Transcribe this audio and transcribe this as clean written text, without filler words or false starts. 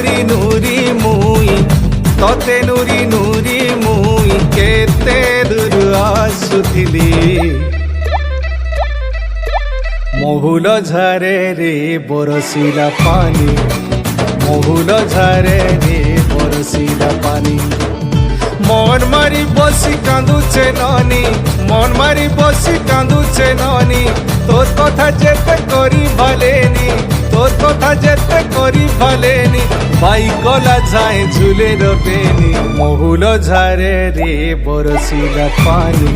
নুরি নুরি মুই ততে নুরি নুরি মুই কেতে দূর আসুথিলি মহুল ঝরে রে বরসিলা পানি মহুল ঝরে রে বরসিলা পানি মন মারি বসি কাঁদুছে ননি মন মারি বসি কাঁদুছে ননি তোর কথা যেতে করি ভালেনি তোর কথা যেতে করি ভালেনি বাইকলা যায় ঝুলে রবেনি মহুল ঝরে রে বরসিলা পানি